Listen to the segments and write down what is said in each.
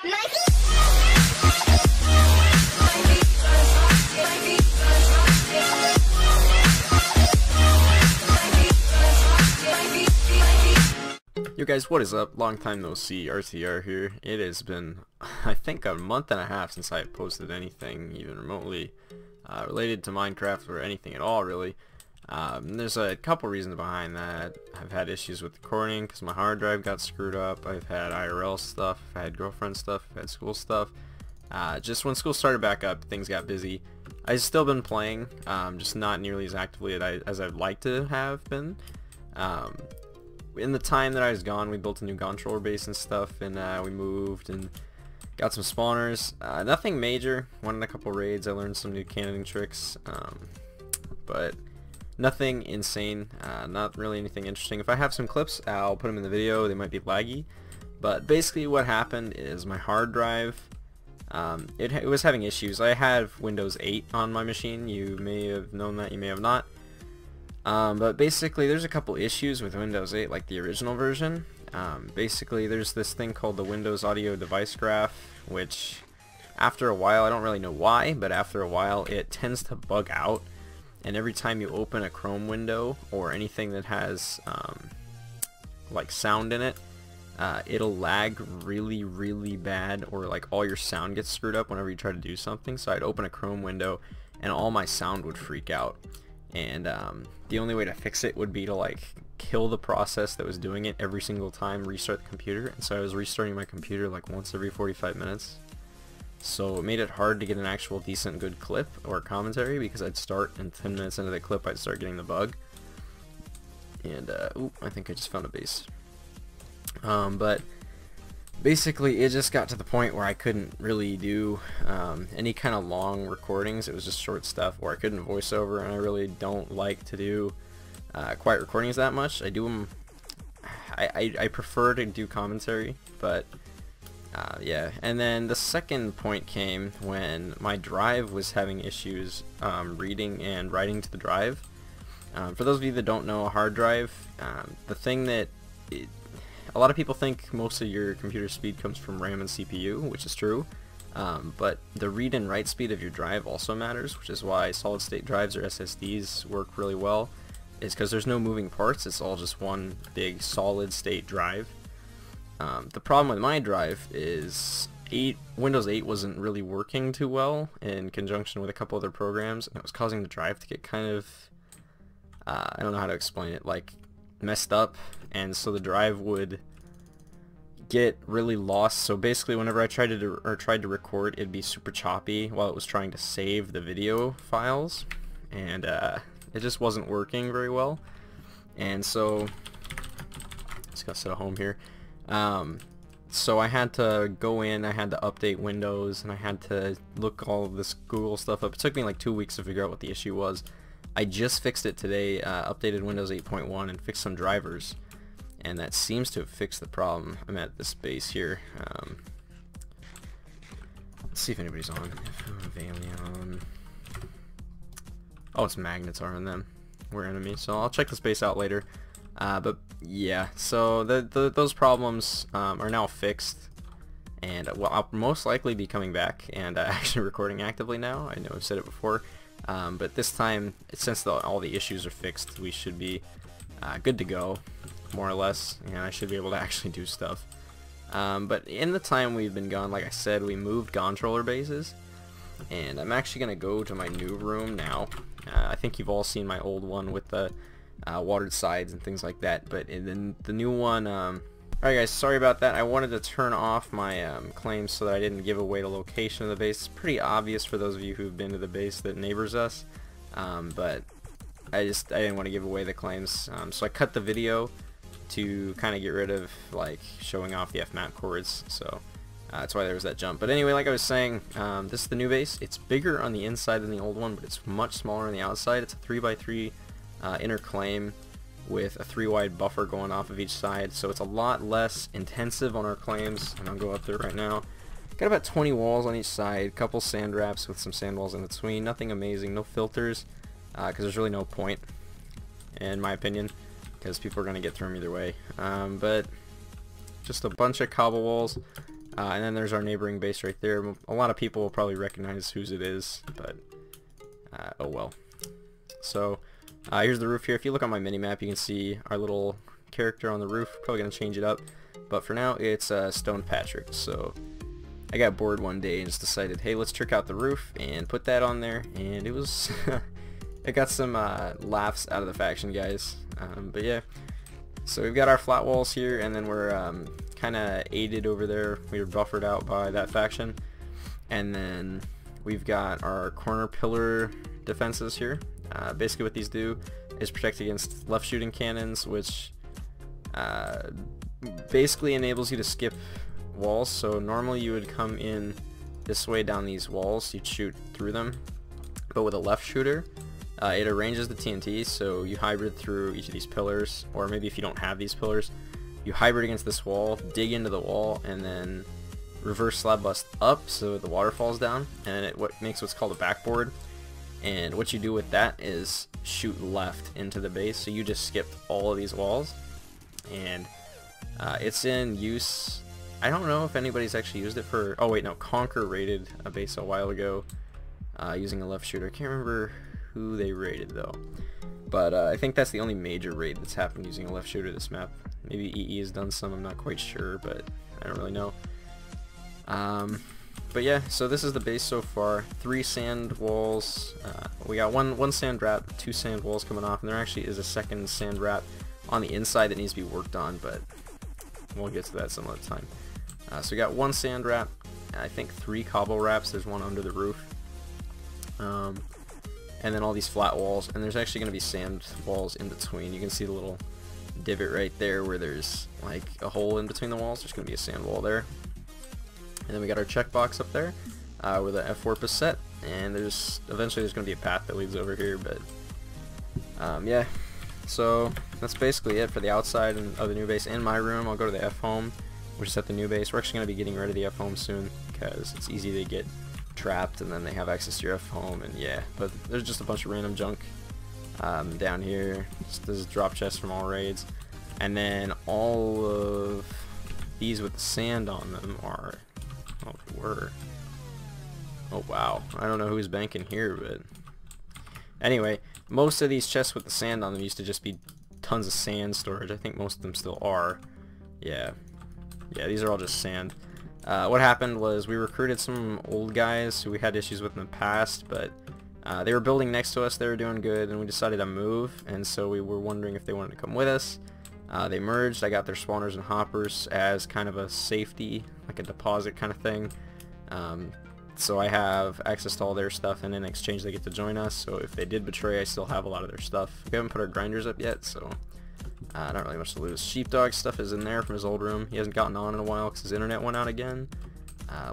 Yo guys, what is up? Long time no see, RTR here. It has been, I think, a month and a half since I posted anything even remotely related to Minecraft or anything at all, really. There's a couple reasons behind that. I've had issues with recording because my hard drive got screwed up. I've had IRL stuff, I've had girlfriend stuff, I've had school stuff. Just when school started back up, things got busy. I've still been playing, just not nearly as actively as I'd like to have been. In the time that I was gone, we built a new Gontroller base and stuff, and we moved and got some spawners. Nothing major. Won a couple raids. I learned some new cannoning tricks, but nothing insane. Not really anything interesting. If I have some clips, I'll put them in the video. They might be laggy, but basically what happened is my hard drive, it was having issues. I have Windows 8 on my machine. You may have known that, you may have not. But basically there's a couple issues with Windows 8, like the original version. Basically there's this thing called the Windows Audio Device Graph, which after a while, I don't really know why, but after a while it tends to bug out, and every time you open a Chrome window or anything that has like sound in it, it'll lag really bad, or like all your sound gets screwed up whenever you try to do something. So I'd open a Chrome window and all my sound would freak out. And the only way to fix it would be to like kill the process that was doing it every single time, restart the computer. And so I was restarting my computer like once every 45 minutes. So it made it hard to get an actual decent good clip or commentary, because I'd start and 10 minutes into the clip I'd start getting the bug. And ooh, I think I just found a base. But basically it just got to the point where I couldn't really do any kind of long recordings. It was just short stuff, or I couldn't voice over, and I really don't like to do quiet recordings that much. I do them, I prefer to do commentary, but yeah. And then the second point came when my drive was having issues reading and writing to the drive. For those of you that don't know, a hard drive, the thing that a lot of people think most of your computer speed comes from RAM and CPU, which is true, but the read and write speed of your drive also matters, which is why solid state drives or SSDs work really well, is because there's no moving parts. It's all just one big solid state drive. The problem with my drive is Windows 8 wasn't really working too well in conjunction with a couple other programs, and it was causing the drive to get kind of, I don't know how to explain it, like messed up, and so the drive would get really lost. So basically whenever I tried to record, it'd be super choppy while it was trying to save the video files, and it just wasn't working very well. And so just gotta set a home here. So I had to go in, I had to update Windows, and I had to look all of this Google stuff up. It took me like 2 weeks to figure out what the issue was. I just fixed it today, updated Windows 8.1 and fixed some drivers, and that seems to have fixed the problem. I'm at this base here. Let's see if anybody's on. Valion. Oh, it's magnets are in them. We're enemies, so I'll check this base out later. But yeah, so those problems are now fixed, and well, I'll most likely be coming back and actually recording actively now. I know I've said it before. But this time, since all the issues are fixed, we should be good to go, more or less, and I should be able to actually do stuff. But in the time we've been gone, like I said, we moved Gontroller bases, and I'm actually going to go to my new room now. I think you've all seen my old one with the watered sides and things like that, but in the new one, alright guys, sorry about that. I wanted to turn off my claims so that I didn't give away the location of the base. It's pretty obvious for those of you who've been to the base that neighbors us, but I didn't want to give away the claims, so I cut the video to kind of get rid of like showing off the FMAP cords, so that's why there was that jump. But anyway, like I was saying, this is the new base. It's bigger on the inside than the old one, but it's much smaller on the outside. It's a 3x3 inner claim with a 3-wide buffer going off of each side, so it's a lot less intensive on our claims, and I'll go up there right now. Got about 20 walls on each side, a couple sand wraps with some sand walls in between, nothing amazing, no filters, because there's really no point, in my opinion, because people are going to get through them either way. But just a bunch of cobble walls, And then there's our neighboring base right there. A lot of people will probably recognize whose it is, but oh well. So here's the roof here. If you look on my mini-map, you can see our little character on the roof. Probably going to change it up, but for now it's Stone Patrick. So I got bored one day and just decided, hey, let's trick out the roof and put that on there, and it was it got some laughs out of the faction guys. But yeah, so we've got our flat walls here, and then we're kind of aided over there. We were buffered out by that faction, and then we've got our corner pillar defenses here. Basically what these do is protect against left shooting cannons, which basically enables you to skip walls. So normally you would come in this way down these walls, you'd shoot through them, but with a left shooter it arranges the TNT, so you hybrid through each of these pillars, or maybe if you don't have these pillars, you hybrid against this wall, dig into the wall, and then reverse slab bust up so the water falls down, and it makes what's called a backboard. And what you do with that is shoot left into the base, so you just skipped all of these walls. And it's in use. I don't know if anybody's actually used it for, oh wait, no, Conquer raided a base a while ago using a left shooter. I can't remember who they raided though, but I think that's the only major raid that's happened using a left shooter this map. Maybe EE has done some, I'm not quite sure, but I don't really know. But yeah, so this is the base so far. 3 sand walls. We got one sand wrap, 2 sand walls coming off, and there actually is a second sand wrap on the inside that needs to be worked on, but we'll get to that some other time. So we got 1 sand wrap, I think 3 cobble wraps. There's one under the roof, and then all these flat walls, and there's actually going to be sand walls in between. You can see the little divot right there where there's like a hole in between the walls. There's going to be a sand wall there. And then we got our checkbox up there where the F4 is set, and eventually there's going to be a path that leads over here, but yeah, so that's basically it for the outside of the new base. In my room, I'll go to the F home, which is at the new base. We're actually going to be getting rid of the F home soon because it's easy to get trapped and then they have access to your F home, and yeah, but there's just a bunch of random junk down here. This is drop chests from all raids, and then all of these with the sand on them are, oh wow, I don't know who's banking here, but anyway, most of these chests with the sand on them used to just be tons of sand storage. I think most of them still are. Yeah, these are all just sand. What happened was we recruited some old guys who we had issues with in the past, but they were building next to us, they were doing good, and we decided to move, and so we were wondering if they wanted to come with us. They merged. I got their spawners and hoppers as kind of a safety, like a deposit kind of thing. So I have access to all their stuff, and in exchange they get to join us. So if they did betray, I still have a lot of their stuff. We haven't put our grinders up yet, so not really much to lose. Sheepdog stuff is in there from his old room. He hasn't gotten on in a while because his internet went out again.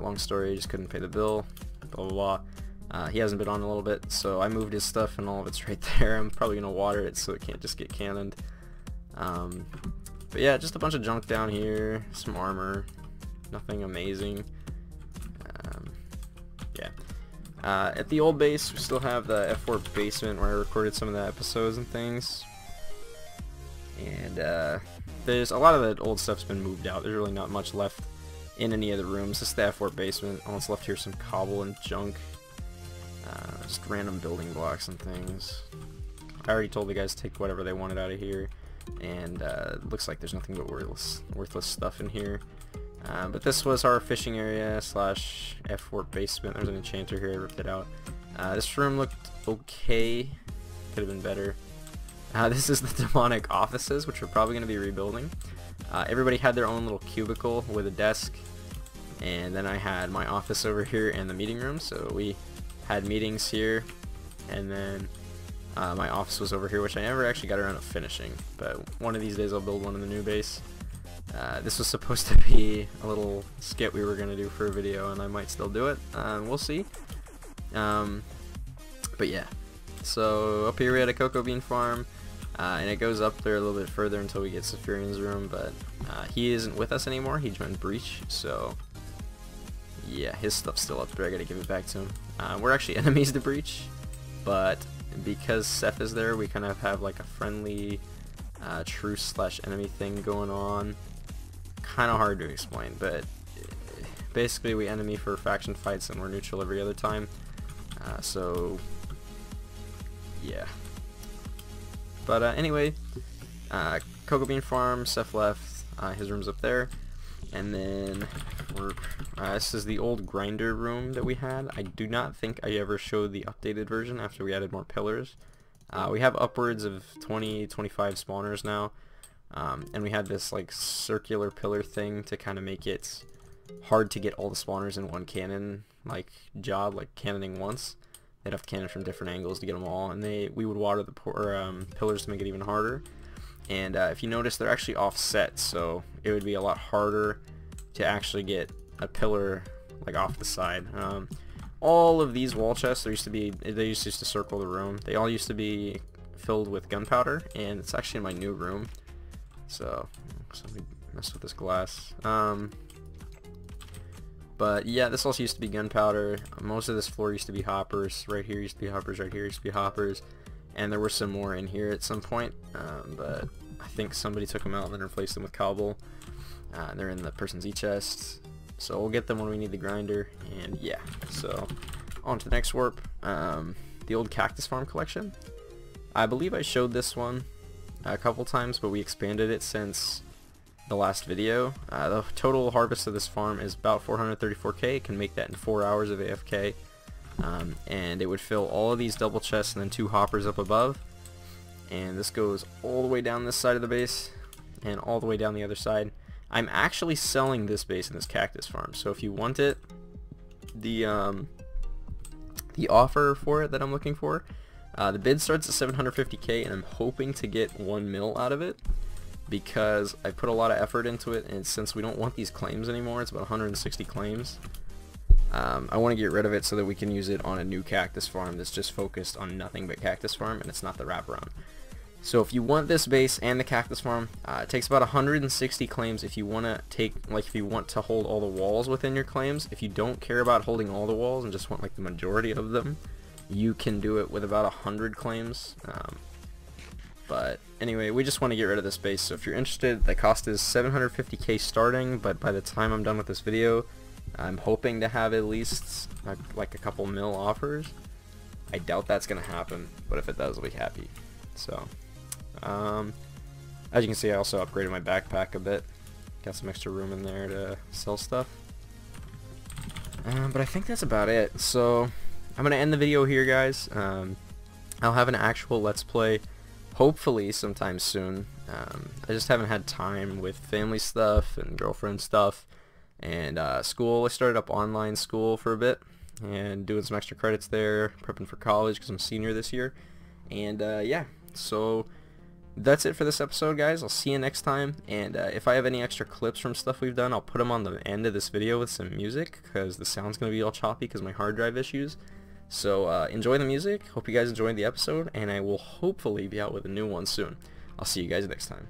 Long story, he just couldn't pay the bill, blah blah blah. He hasn't been on in a little bit, so I moved his stuff and all of it's right there. I'm probably going to water it so it can't just get cannoned. But yeah, just a bunch of junk down here, some armor, nothing amazing. Yeah. At the old base, we still have the F4 basement where I recorded some of the episodes and things. And there's a lot of the old stuff's been moved out. There's really not much left in any of the rooms. This is the F4 basement. All that's left here is some cobble and junk. Just random building blocks and things. I already told the guys to take whatever they wanted out of here. And looks like there's nothing but worthless stuff in here. But this was our fishing area slash F4 basement. There's an enchanter here, I ripped it out. This room looked okay, could have been better. This is the demonic offices, which we're probably going to be rebuilding. Everybody had their own little cubicle with a desk, and then I had my office over here and the meeting room, so we had meetings here, and then my office was over here, which I never actually got around to finishing, but one of these days I'll build one in the new base. This was supposed to be a little skit we were going to do for a video, and I might still do it. We'll see. But yeah, so up here we had a cocoa bean farm, and it goes up there a little bit further until we get Saphirian's room, but he isn't with us anymore. He joined Breach, so yeah, his stuff's still up there. I gotta give it back to him. We're actually enemies to Breach, but because Seth is there, we kind of have like a friendly truce slash enemy thing going on. Kind of hard to explain, but basically we enemy for faction fights and we're neutral every other time. So yeah. But anyway, Cocoa Bean Farm, Seth left, his room's up there. And then this is the old grinder room that we had. I do not think I ever showed the updated version after we added more pillars. We have upwards of 20-25 spawners now, and we had this like circular pillar thing to kind of make it hard to get all the spawners in one cannon like job, like cannoning once. They'd have to cannon from different angles to get them all, and we would water the pillars to make it even harder. And if you notice, they're actually offset, so it would be a lot harder to actually get a pillar like off the side. All of these wall chests, they used to circle the room. They all used to be filled with gunpowder, and it's actually in my new room. So let me mess with this glass. But yeah, this also used to be gunpowder. Most of this floor used to be hoppers. Right here used to be hoppers. Right here used to be hoppers. And there were some more in here at some point, but I think somebody took them out and then replaced them with cobble. They're in the person's e-chest, so we'll get them when we need the grinder. And yeah, so on to the next warp. The old cactus farm collection. I believe I showed this one a couple times, but we expanded it since the last video. The total harvest of this farm is about 434k. It can make that in 4 hours of AFK. And it would fill all of these double chests and then 2 hoppers up above, and this goes all the way down this side of the base and all the way down the other side. I'm actually selling this base in this cactus farm, so if you want it, the offer for it that I'm looking for, the bid starts at 750k, and I'm hoping to get 1 mil out of it because I put a lot of effort into it, and since we don't want these claims anymore, it's about 160 claims. I want to get rid of it so that we can use it on a new cactus farm that's just focused on nothing but cactus farm, and it's not the wraparound. So if you want this base and the cactus farm, it takes about 160 claims if you want to if you want to hold all the walls within your claims. If you don't care about holding all the walls and just want like the majority of them, you can do it with about 100 claims. But anyway, we just want to get rid of this base. So if you're interested, the cost is 750k starting, but by the time I'm done with this video, I'm hoping to have at least like a couple mil offers. I doubt that's gonna happen, but if it does, I'll be happy. So as you can see, I also upgraded my backpack a bit, got some extra room in there to sell stuff. But I think that's about it. So I'm gonna end the video here, guys. I'll have an actual let's play hopefully sometime soon. I just haven't had time with family stuff and girlfriend stuff and school. I started up online school for a bit and doing some extra credits there, prepping for college because I'm a senior this year. And yeah, so that's it for this episode, guys. I'll see you next time, and if I have any extra clips from stuff we've done, I'll put them on the end of this video with some music because the sound's going to be all choppy because of my hard drive issues. So enjoy the music, hope you guys enjoyed the episode, and I will hopefully be out with a new one soon. I'll see you guys next time.